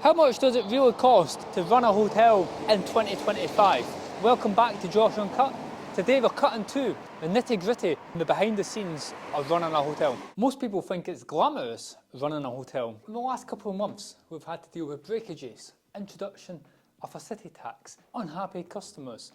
How much does it really cost to run a hotel in 2025? Welcome back to Josh Uncut. Today we're cutting to the nitty gritty, the behind the scenes of running a hotel. Most people think it's glamorous running a hotel. In the last couple of months we've had to deal with breakages, introduction of a city tax, unhappy customers,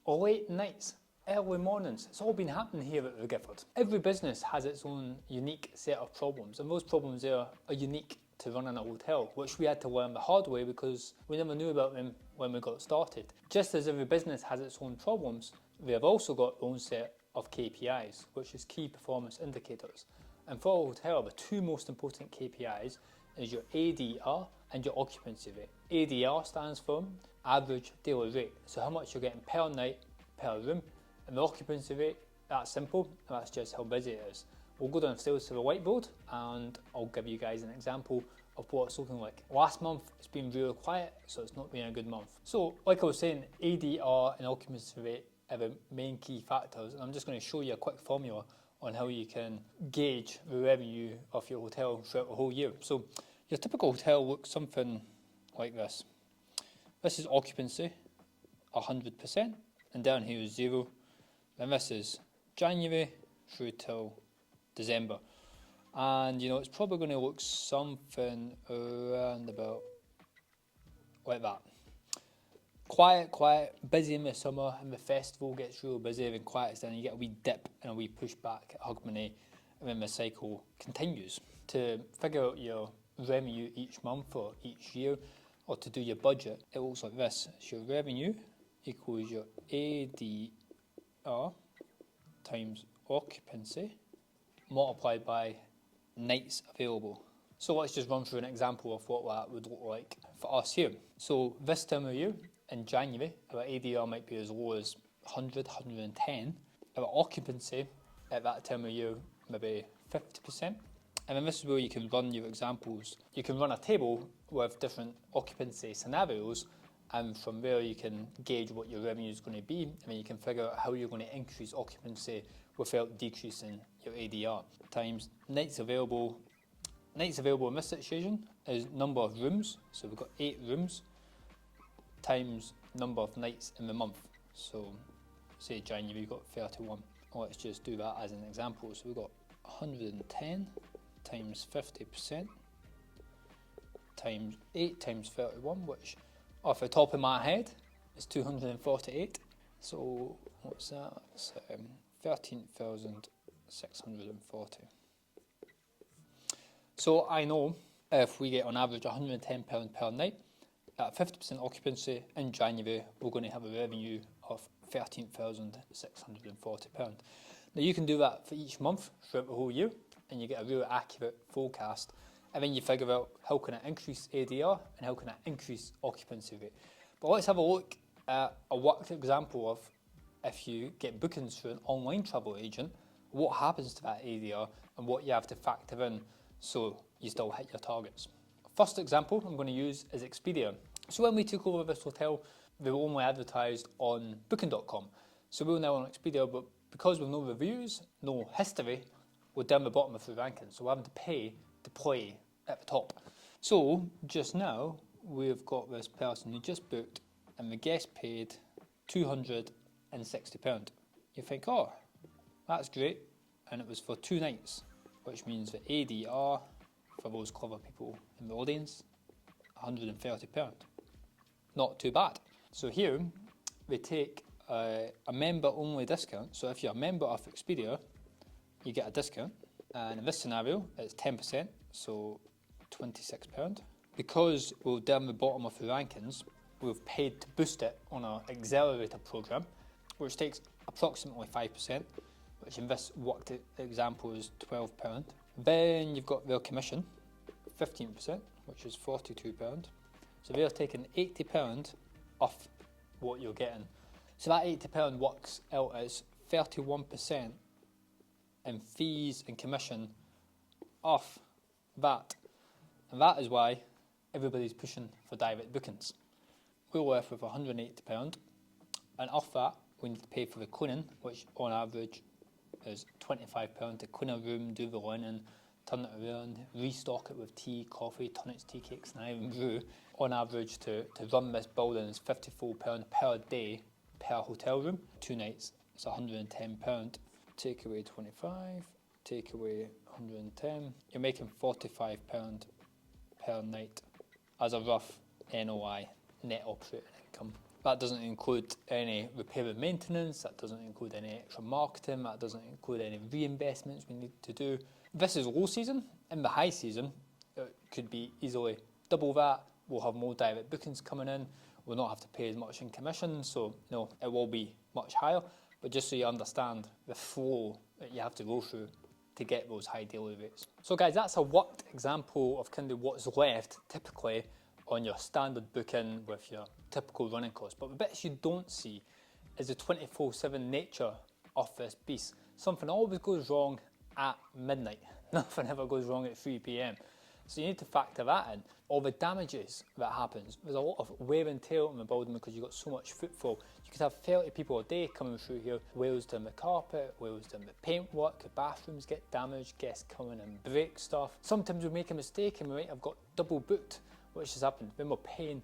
late nights, early mornings. It's all been happening here at The Gifford. Every business has its own unique set of problems, and those problems there are unique to running a hotel, which we had to learn the hard way because we never knew about them when we got started. Just as every business has its own problems, we have also got our own set of KPIs, which is key performance indicators. And for a hotel, the two most important KPIs is your ADR and your occupancy rate. ADR stands for average daily rate, so how much you're getting per night, per room. And the occupancy rate, that's simple, that's just how busy it is. We'll go downstairs to the whiteboard and I'll give you guys an example of what it's looking like. Last month it's been really quiet, so it's not been a good month. So like I was saying, ADR and occupancy rate are the main key factors, and I'm just going to show you a quick formula on how you can gauge the revenue of your hotel throughout the whole year. So your typical hotel looks something like this. This is occupancy, 100%, and down here is 0. And this is January through till December, and it's probably going to look something around about like that. Quiet, busy in the summer, and the festival gets real busy, then quiets down, you get a wee dip and a wee push back at Hogmanay, and then the cycle continues. To figure out your revenue each month or each year, or to do your budget, it looks like this. It's your revenue equals your ADR times occupancy multiplied by nights available. So let's just run through an example of what that would look like for us here. So this time of year, in January, our ADR might be as low as 100, 110. Our occupancy at that time of year maybe 50%. And then this is where you can run your examples. You can run a table with different occupancy scenarios, and from there you can gauge what your revenue is going to be, and then you can figure out how you're going to increase occupancy without decreasing your ADR. Times nights available. Nights available in this situation is number of rooms, so we've got 8 rooms, times number of nights in the month. So say January, we've got 31. Let's just do that as an example. So we've got 110 times 50% times 8 times 31, which off the top of my head is 248. So what's that? It's 13,640. So I know if we get on average £110 per night at 50% occupancy in January, we're going to have a revenue of £13,640. Now you can do that for each month throughout the whole year, and you get a really accurate forecast, and then you figure out how can I increase ADR and how can I increase occupancy rate. But let's have a look at a worked example of if you get bookings through an online travel agent, what happens to that ADR and what you have to factor in so you still hit your targets. First example I'm going to use is Expedia. So when we took over this hotel, they were only advertised on Booking.com. So we were now on Expedia, but because we've no reviews, no history, we're down the bottom of the rankings. So we're having to pay to play at the top. So just now, we've got this person who just booked and the guest paid £260. You think, oh, that's great. And it was for 2 nights, which means the ADR for those clever people in the audience, £130. Not too bad. So here, we take a member-only discount. So if you're a member of Expedia, you get a discount. And in this scenario, it's 10%, so £26. Because we're down the bottom of the rankings, we've paid to boost it on our accelerator program, which takes approximately 5%, which in this worked example is £12. Then you've got their commission, 15%, which is £42. So they're taking £80 off what you're getting. So that £80 works out as 31% in fees and commission off that. And that is why everybody's pushing for direct bookings. We're left with £180, and off that we need to pay for the cleaning, which on average is £25 to clean a room, do the linen, turn it around, restock it with tea, coffee, tonics, tea cakes and Iron brew. on average to run this building is £54 per day per hotel room, 2 nights. It's £110. Take away 25, take away 110. You're making £45 per night as a rough NOI, net operating income. That doesn't include any repair and maintenance, that doesn't include any extra marketing, that doesn't include any reinvestments we need to do. This is low season. In the high season, it could be easily double that. We'll have more direct bookings coming in. We'll not have to pay as much in commission, so no, it will be much higher. But just so you understand the flow that you have to go through to get those high daily rates. So guys, that's a worked example of kind of what's left typically on your standard booking with your typical running costs. But the bits you don't see is the 24/7 nature of this beast. Something always goes wrong at midnight. Nothing ever goes wrong at 3 p.m. So you need to factor that in. All the damages that happens. There's a lot of wear and tear on the building because you've got so much footfall. You could have 30 people a day coming through here. Wheels down the carpet, wheels down the paintwork, the bathrooms get damaged, guests come in and break stuff. Sometimes we make a mistake and we might have got double booked, which has happened. Then we're paying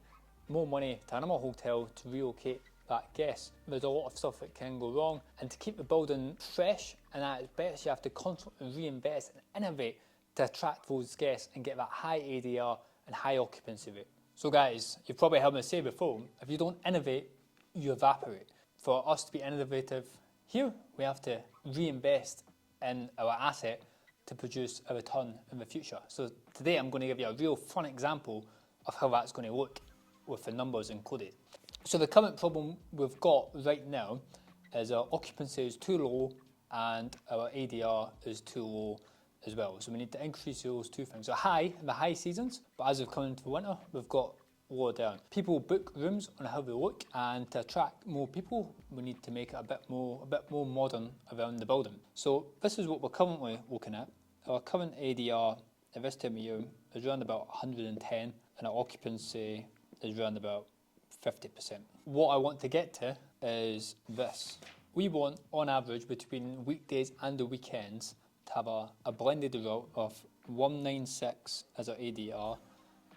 more money to another hotel to relocate that guest. There's a lot of stuff that can go wrong, and to keep the building fresh and at its best, you have to constantly reinvest and innovate to attract those guests and get that high ADR and high occupancy rate. So guys, you've probably heard me say before, if you don't innovate, you evaporate. For us to be innovative here, we have to reinvest in our asset to produce a return in the future. So today I'm going to give you a real fun example of how that's going to look with the numbers included. So the current problem we've got right now is our occupancy is too low and our ADR is too low as well. So we need to increase those two things. So high in the high seasons, but as we've come into winter, we've got lower down. People book rooms on how they look, and to attract more people, we need to make it a bit more modern around the building. So this is what we're currently looking at. Our current ADR at this time of year is around about 110, and our occupancy is around about 50%. What I want to get to is this. We want, on average, between weekdays and the weekends, to have a blended result of 196 as our ADR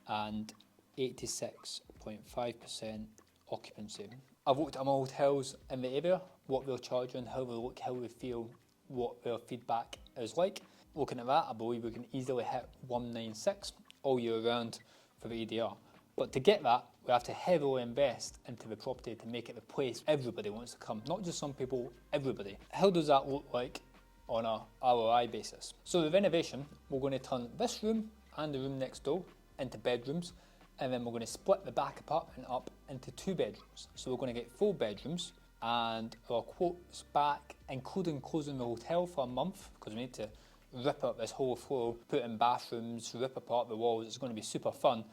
and 86.5% occupancy. I've looked at my hotels in the area, what they're charging, how they look, how they feel, what their feedback is like. Looking at that, I believe we can easily hit 196 all year round for the ADR. But to get that, we have to heavily invest into the property to make it the place everybody wants to come. Not just some people, everybody. How does that look like on a ROI basis? So with renovation, we're going to turn this room and the room next door into bedrooms, and then we're going to split the back apartment up into 2 bedrooms. So we're going to get 4 bedrooms, and our quotes back, including closing the hotel for a month, because we need to rip up this whole floor, put in bathrooms, rip apart the walls. It's going to be super fun.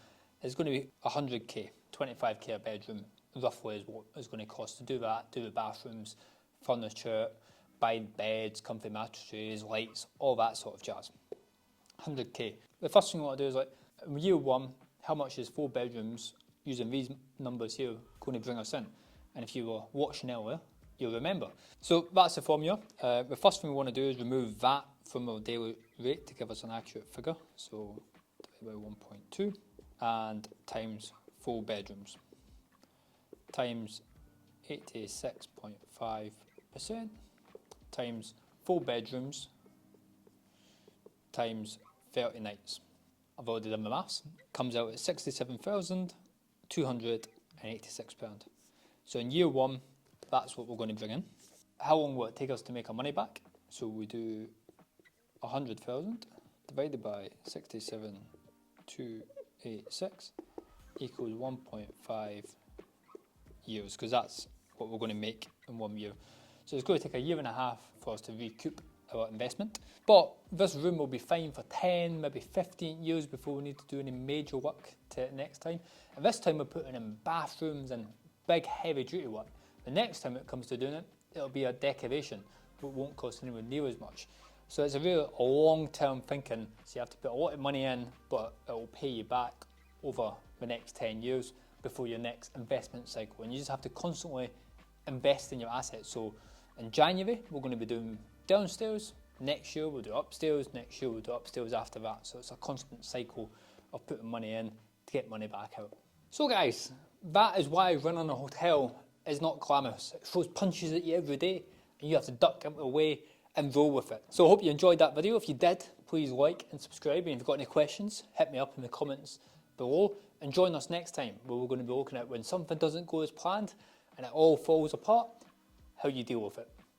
It's going to be 100k, 25k a bedroom, roughly is what it's going to cost to do that, do the bathrooms, furniture, buy beds, comfy mattresses, lights, all that sort of jazz. 100k. The first thing I want to do is, like, in year 1, how much is 4 bedrooms using these numbers here going to bring us in? And if you were watching earlier, you'll remember. So that's the formula. The first thing we want to do is remove that from our daily rate to give us an accurate figure. So divided by 1.2 and times 4 bedrooms times 86.5% times 4 bedrooms times 30 nights. I've already done the maths. Comes out at £67,286. So in year 1, that's what we're going to bring in. How long will it take us to make our money back? So we do 100,000 divided by 67,286 equals 1.5 years, because that's what we're going to make in 1 year. So it's going to take a year and a half for us to recoup our investment. But this room will be fine for 10, maybe 15 years before we need to do any major work to it next time. And this time we're putting in bathrooms and big heavy duty work. The next time it comes to doing it, it'll be a decoration, but it won't cost anywhere near as much. So it's a really long-term thinking. So you have to put a lot of money in, but it will pay you back over the next 10 years before your next investment cycle. And you just have to constantly invest in your assets. So in January, we're going to be doing downstairs. Next year, we'll do upstairs. Next year, we'll do upstairs after that. So it's a constant cycle of putting money in to get money back out. So guys, that is why running a hotel is not glamorous. It throws punches at you every day and you have to duck out of the way and roll with it. So I hope you enjoyed that video. If you did, please like and subscribe. And if you've got any questions, hit me up in the comments below. And join us next time where we're going to be looking at when something doesn't go as planned and it all falls apart, how you deal with it.